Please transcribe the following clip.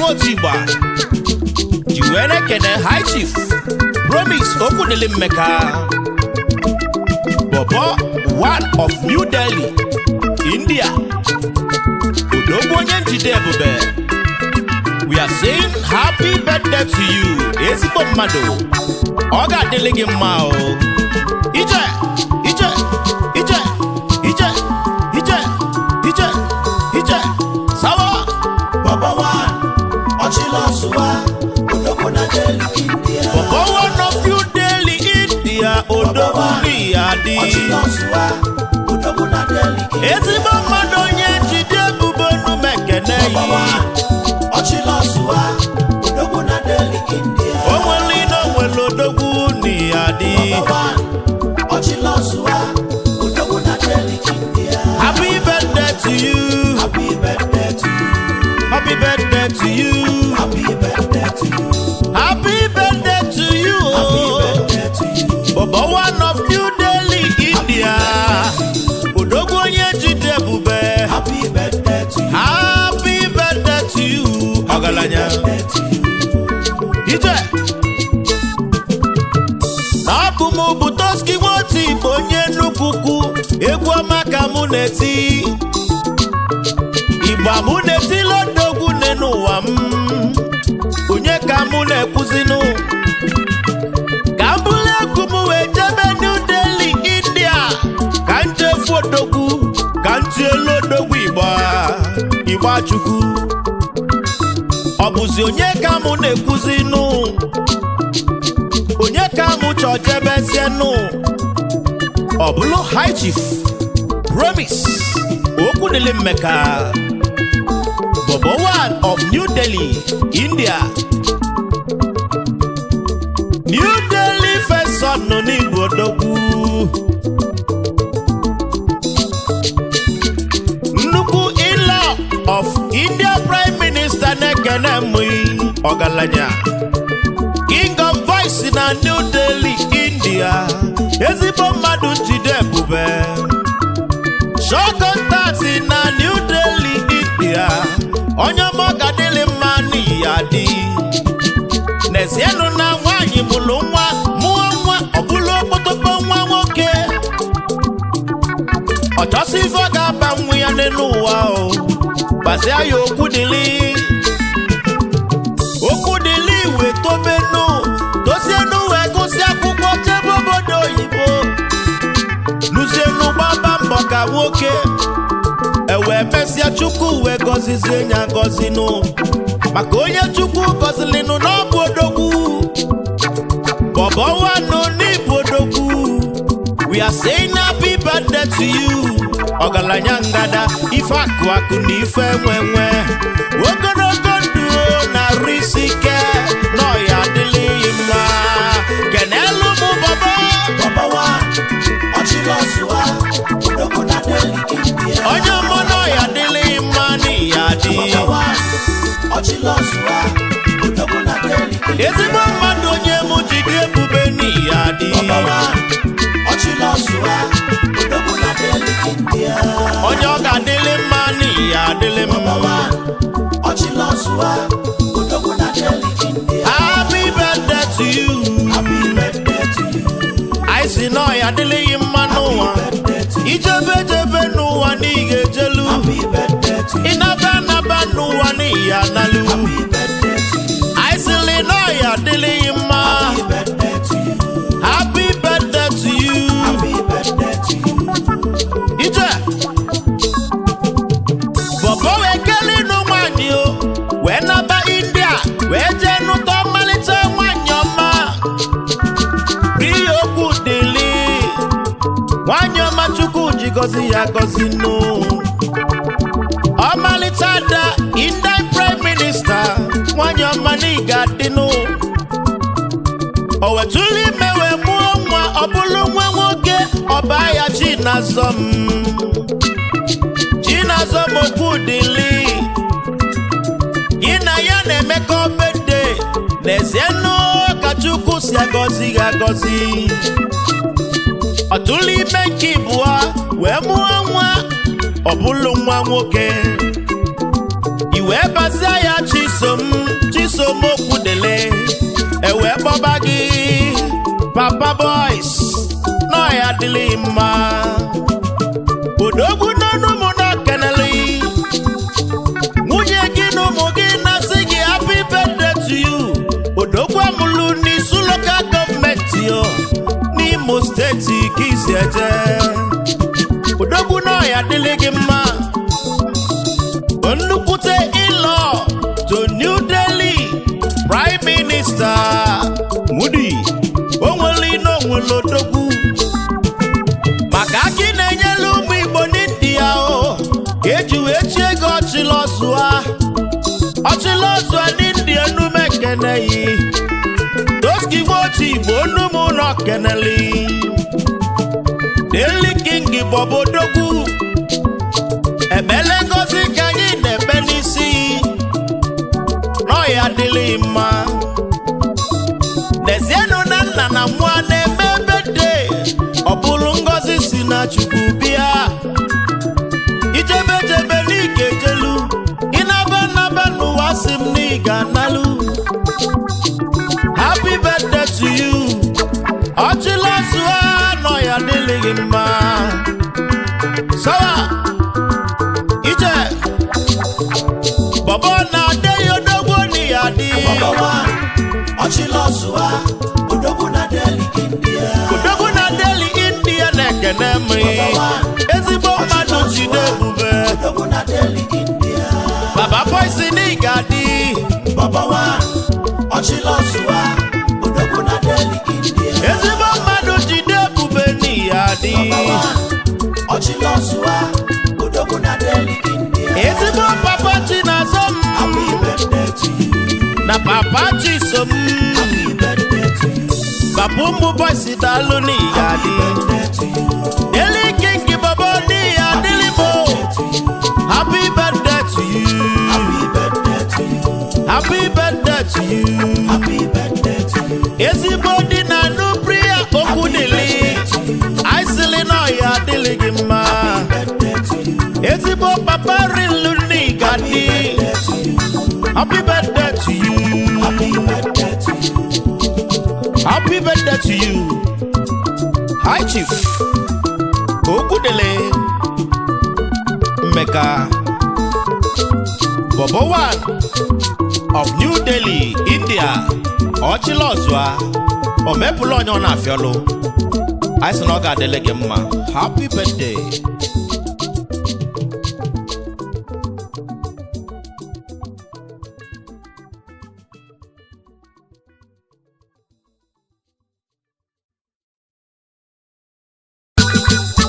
Otigba Jiwere kene High Chief Promise Okudili Meka Bobo, one of New Delhi, India. Odobo Nyenjide Bube. We are saying happy birthday to you. Esibo Mado. Oga Delegi Mao. Ije, Ije, Ije, Ije, Ije, Ije, Ije. Sawa. Bobo one, Ochilo Suwa, Odobo na Delhi, India. Bobo one of New Delhi, India. Odobo ni adi. Ochilo Suwa, Odobo na Delhi, India. Esibo Mado Nyenjide Bube no mekene. Bobo one, Ochilo Suwa, Odobo na Delhi, India. Odogu ni adi. Bobo one, Ochilo Suwa, Odobo na Delhi, India. Happy birthday to you. Happy birthday to you. Happy birthday to you. Happy birthday to you. Happy birthday to you. Happy birthday to you. Bobo one of New Delhi, India. Odogu Nyenjide Bube. Happy birthday to you. Happy birthday to you. Ogalanya. Ije. Nabumu Tosky woti bonye Enugwu-Ukwu. Egwu amaka muneti. Igba muneti lodogwu nenu wam. Onye ka mune kuzinu. Kambule kumu wejebe New Delhi, India. Kanje fodogwu. Kanje lodogwu Igba chukwu. Obuzi onye ka mune kuzinu. Onye ka mu chojebe sienu. Obulu High Chief Promise Okudili Meka Bobo one of New Delhi, India. New Delhi first son no ni Bodogu. Nnukwu in-law of India Prime Minister Nekene Mui Ogalanya. King of Voice na New Delhi, India. Esibo Madu Njide Bube. Show contact na New Delhi, India. Onye moga dili mani yadi. Nesienu na wanyi mulu nwa. Muwa obulu obotopo nwa woke. Ochosi foga bangwi ya nenuwa o. Basi ayo okudili. Okudili we tobenu. Tosienu we kusi akwukwo chebo bodo yibo. Nusienu baba mboka woke. Ewe mesia chukwu we gozizi nya gozinu. Maka onye chukwu gozilinu n'obu odogwu. Bobo wano ni bodogwu. We are saying happy birthday to you. Ogalanya ngada ifaku aku ni ife mwenwe. Ogologo ndu na risike. No ya dili ima. Kenelu mu Bobo. Bobo one, Ochilo Suwa, Odobo na Delhi, India. Onye mono ya dili ima ni ya di. Bobo one, Ochilo Suwa, Odobo na Delhi, India. Ezigbo mmadụ onye mu jide Bube ni ya di. Bobo one, Ochilo Suwa, Odobo na Delhi, India. Onye ọ ga-adịlị mma ni ya adịlị Bobo mma. one, Ochilo Suwa, Odobo na Delhi, India. Happy birthday to you. Happy birthday to you. I si no ya adịlị mma n'ụwa. Happy birthday to you. Ijebe n'ụwa n'ihe ejelu. Happy birthday to you. Inaba n'ụwa n'ihe analụ. Happy birthday to you. I si no ya adịlị mma. Happy birthday to you. Happy birthday to you. Happy birthday to you. Ije. Bobo wee kelee n'ụmụanyị o. Wee naba India. Wee jee n'ụtọ mmalite nwanyị ọma. Rie okwu dịlị. Nwanyị ọma Chukwu ji gọzi ya gọzi nụ. Ọmalite ada Indian Prime Minister. Nwanyị ọma n'iga dịnụ. O wetụlụ ime wee mụọ nwa. Ọ bụlụ nwa nwoke. Ọba ya Chinazọm. Chinazọm okwu dịlị. Gị na ya na-emekọ obede. N'ezienụ ka Chukwu si agọzi ya agọzi. Ọtụlụ ime nke ịbụọ wee mụọ nwa. Ọ bụlụ nwa nwoke. Iwe bazia ya chi chisom okwudele ewe kpọba gị papa boys nọ ya dịlị mma odogwu n'ọnụ mụ na keneli nwunye gị na ụmụ gị na-asị gị happy birthday to you odogwu amụlụ n'isu local gọọmenti yo n'Imo steeti ka isi eje odogwu nọ ya dịlị gị mma nnukwute ịlọ to New Delhi Prime Minister Mudi onwere ino onwere odogwu maka akị na-enyere ụmụ Igbo n'India o ka eji wee chie ego ọchịlọzụa n'India nume keneyi Tosky Otigba onumu nọ keneli Daily King Bobo odogwu ebele ngozi ka anyị na-ebe n'isi nọ ya dịlị mma n'ezienụ na nna na mmụọ na-eme bede ọ bụrụ ngozi si na Chukwu bịa ijebejebe n'ike jelu ịnaba n'ụwa si m n'ịga nalu happy birthday to you ọchịlọzụa nọ ya dịlị gị mma sawa ije Bobo na ade odogwu ni adi Bobo ọchịlọzụa odogwu na Delhi India na-ekene mri ezigbo mmadụ jide ebube odogwu na Delhi India baba boys ni gadi Bobo ọchịlọzụa odogwu na Delhi India ezigbo mmadụ jide ebube ni adi ọchịlọzụa odogwu na Delhi India ezigbo papa chi na-azọ m happy birthday to you na papa chi so m happy birthday to you papa ụmụ boys dalụ ni happy gadi birthday to you Daily King Bobo ni adịlị mo happy birthday to you happy birthday to you happy birthday to you happy birthday to you ezigbo dị na nupria okwu dịlị aịsịlị nọ ya adịlị gị mma ezigbo papa rilu n'igadi happy birthday to you happy birthday to you happy birthday to you High Chief Okwudele Mmeka Bobo one of New Delhi, India ọchịlọzụa o mepụlụ onye ọ na-afịọlụ anyị sị na ọ ga-adịlị gị mma happy birthday